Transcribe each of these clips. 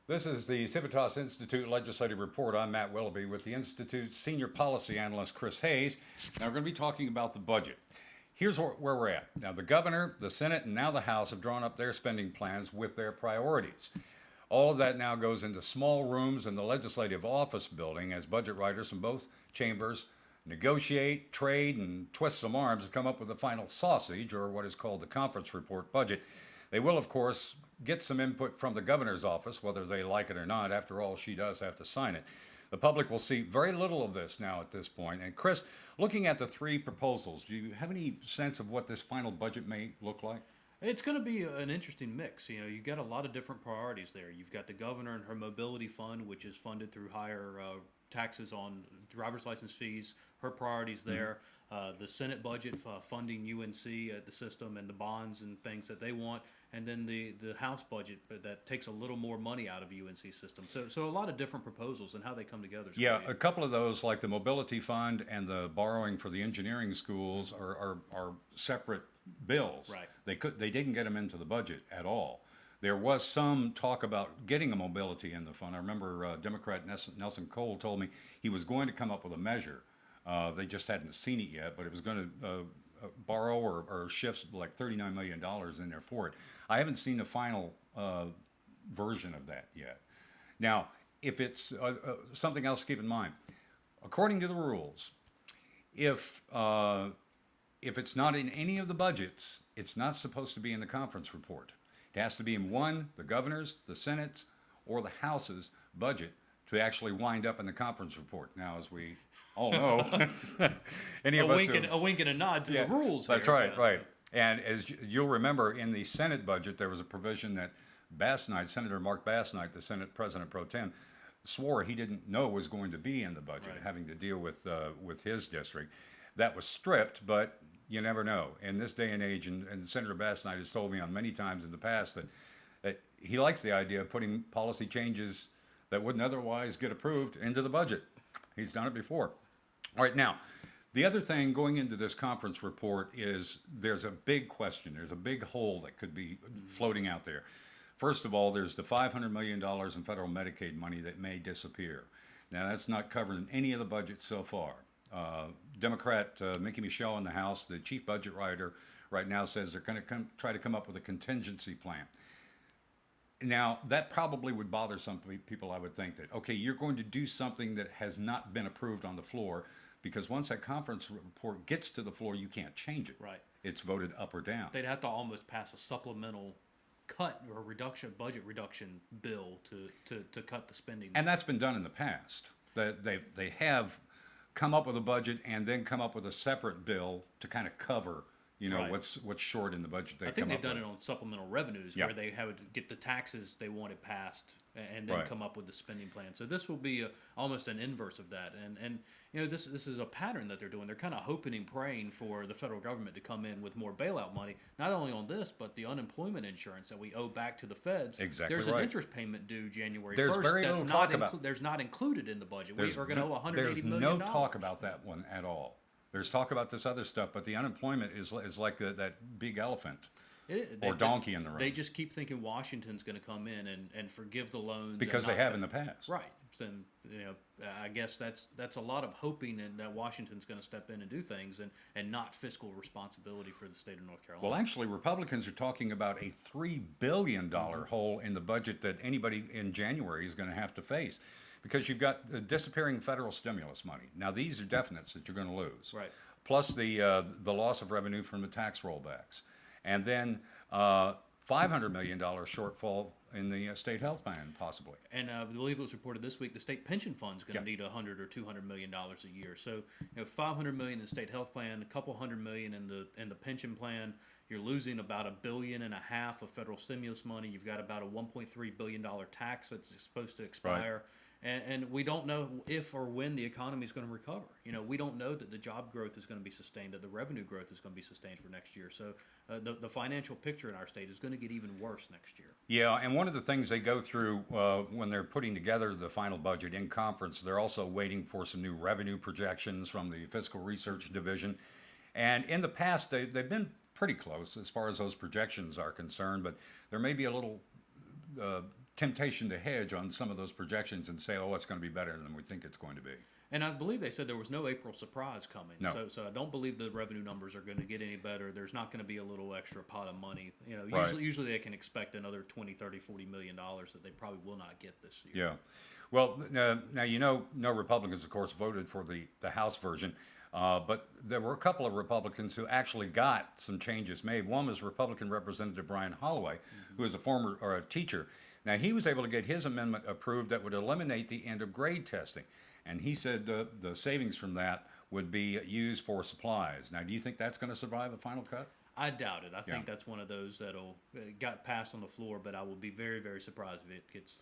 This is the Civitas Institute Legislative Report. I'm Matt Willoughby with the Institute's Senior Policy Analyst, Chris Hayes. Now, we're going to be talking about the budget. Here's where we're at. Now, the governor, the Senate, and now the House have drawn up their spending plans with their priorities. All of that now goes into small rooms in the Legislative Office building as budget writers from both chambers negotiate, trade, and twist some arms to come up with the final sausage, or what is called the conference report budget. They will, of course, get some input from the governor's office, whether they like it or not. After all, she does have to sign it. The public will see very little of this now at this point. And Chris, looking at the three proposals, do you have any sense of what this final budget may look like? It's going to be an interesting mix. You know, you've got a lot of different priorities there. You've got the governor and her mobility fund, which is funded through higher taxes on driver's license fees. Her priorities there. The Senate budget funding UNC, the system, and the bonds and things that they want. And then the House budget that takes a little more money out of UNC system. So a lot of different proposals and how they come together. Yeah, a couple of those, like the mobility fund and the borrowing for the engineering schools, are separate bills. Right. They didn't get them into the budget at all. There was some talk about getting a mobility in the fund. I remember Democrat Nelson Cole told me he was going to come up with a measure. They just hadn't seen it yet, but it was going to borrow or shift like $39 million in there for it. I haven't seen the final version of that yet. Now, if it's something else to keep in mind, according to the rules, if it's not in any of the budgets, it's not supposed to be in the conference report. It has to be in one, the governor's, the Senate's, or the House's budget to actually wind up in the conference report. Now, as we all know, any of us a wink and a nod to the rules. That's here. right, right. And as you'll remember, in the Senate budget, there was a provision that Senator Mark Bass Knight, the Senate President Pro Tem, swore he didn't know was going to be in the budget, Right. having to deal with his district. That was stripped, but you never know. In this day and age, and Senator Bass Knight has told me on many times in the past that he likes the idea of putting policy changes that wouldn't otherwise get approved into the budget. He's done it before. All right, now, the other thing going into this conference report is there's a big question. There's a big hole that could be floating out there. First of all, there's the $500 million in federal Medicaid money that may disappear. Now, that's not covered in any of the budgets so far. Democrat Mickey Michelle in the House, the chief budget writer, right now says they're going to try to come up with a contingency plan. Now, that probably would bother some people, I would think, that, okay, you're going to do something that has not been approved on the floor, because once that conference report gets to the floor, you can't change it. Right. It's voted up or down. They'd have to almost pass a supplemental cut or budget reduction bill to cut the spending. And that's been done in the past. They have come up with a budget and then come up with a separate bill to kind of cover, Right. what's short in the budget. I think they've done it on supplemental revenues where they have to get the taxes they wanted passed and then Right. come up with the spending plan. So this will be almost an inverse of that. And you know, this is a pattern that they're doing. They're kind of hoping and praying for the federal government to come in with more bailout money, not only on this, but the unemployment insurance that we owe back to the feds. Exactly There's right. an interest payment due January 1st. There's very little talk about. There's not included in the budget. We are going to owe $180 There's million. no talk about that one at all. There's talk about this other stuff, but the unemployment is like that big elephant or donkey in the room. They just keep thinking Washington's going to come in and forgive the loans because they have in the past. Right. Then you know, I guess that's a lot of hoping that Washington's going to step in and do things and not fiscal responsibility for the state of North Carolina. Well, actually, Republicans are talking about a $3 billion hole in the budget that anybody in January is going to have to face, because you've got the disappearing federal stimulus money. Now, these are definites that you're going to lose. Right. Plus the loss of revenue from the tax rollbacks. And then $500 million shortfall in the state health plan, possibly. And I believe it was reported this week the state pension fund's going to Yeah. need $100 or $200 million a year. So, you know, $500 million in the state health plan, a couple $100 million in the pension plan. You're losing about $1.5 billion of federal stimulus money. You've got about a $1.3 billion tax that's supposed to expire. And we don't know if or when the economy is going to recover. You know, we don't know that the job growth is going to be sustained, that the revenue growth is going to be sustained for next year. So the financial picture in our state is going to get even worse next year. Yeah, and one of the things they go through when they're putting together the final budget in conference, they're also waiting for some new revenue projections from the Fiscal Research Division. And in the past, they've been pretty close as far as those projections are concerned, but there may be a little temptation to hedge on some of those projections and say, oh, it's going to be better than we think it's going to be. And I believe they said there was no April surprise coming. No. So I don't believe the revenue numbers are going to get any better. There's not going to be a little extra pot of money. You know, Right. usually they can expect another 20, 30, 40 million dollars that they probably will not get this year. Yeah. Well, now, you know, no Republicans, of course, voted for the House version. But there were a couple of Republicans who actually got some changes made. One was Republican Representative Brian Holloway, who is a former or a teacher. Now, he was able to get his amendment approved that would eliminate the end of grade testing. And he said the savings from that would be used for supplies. Now, do you think that's going to survive a final cut? I doubt it. I think Yeah. that's one of those that'll got passed on the floor, but I will be very, very surprised if it gets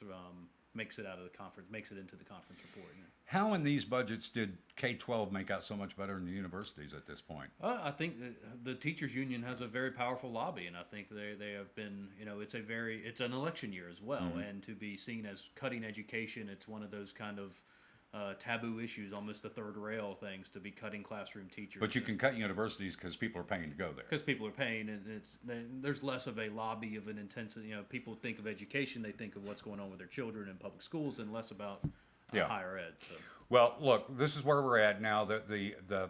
makes it out of the conference, makes it into the conference report. Yeah. How in these budgets did K-12 make out so much better than the universities at this point? I think the teachers union has a very powerful lobby, and I think they have been, you know, it's an election year as well, and to be seen as cutting education, it's one of those kind of taboo issues, almost the third rail things, to be cutting classroom teachers. But you can cut universities because people are paying to go there. Because people are paying, and there's less of a lobby of an intensity. You know, people think of education, they think of what's going on with their children in public schools, and less about Yeah. higher ed. So. Well, look, this is where we're at now. The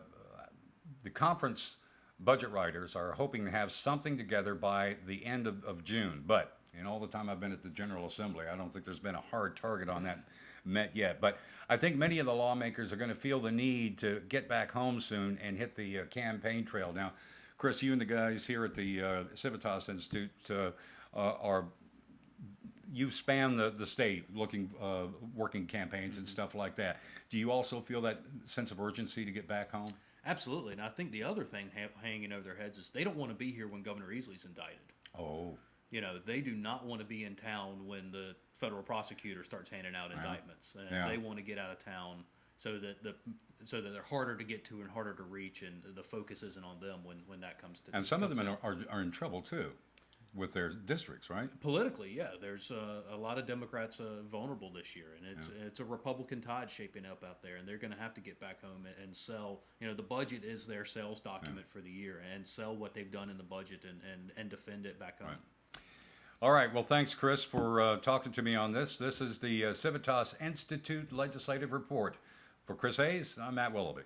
conference budget writers are hoping to have something together by the end of June. But in all the time I've been at the General Assembly, I don't think there's been a hard target on that met yet. But I think many of the lawmakers are going to feel the need to get back home soon and hit the campaign trail. Now, Chris, you and the guys here at the Civitas Institute you span the state looking working campaigns and stuff like that. Do you also feel that sense of urgency to get back home? Absolutely, and I think the other thing hanging over their heads is they don't want to be here when Governor Easley's indicted. Oh, You know, they do not want to be in town when the federal prosecutor starts handing out indictments, and Yeah. they want to get out of town so that they're harder to get to and harder to reach, and the focus isn't on them when that comes to. and some of them comes out. are in trouble too with their districts, right? Politically, yeah, there's a lot of Democrats vulnerable this year, and it's a Republican tide shaping up out there, and they're going to have to get back home and sell. You know, the budget is their sales document for the year, and sell what they've done in the budget and defend it back home. Right. All right. Well, thanks, Chris, for talking to me on this. This is the Civitas Institute Legislative Report. For Chris Hayes, I'm Matt Willoughby.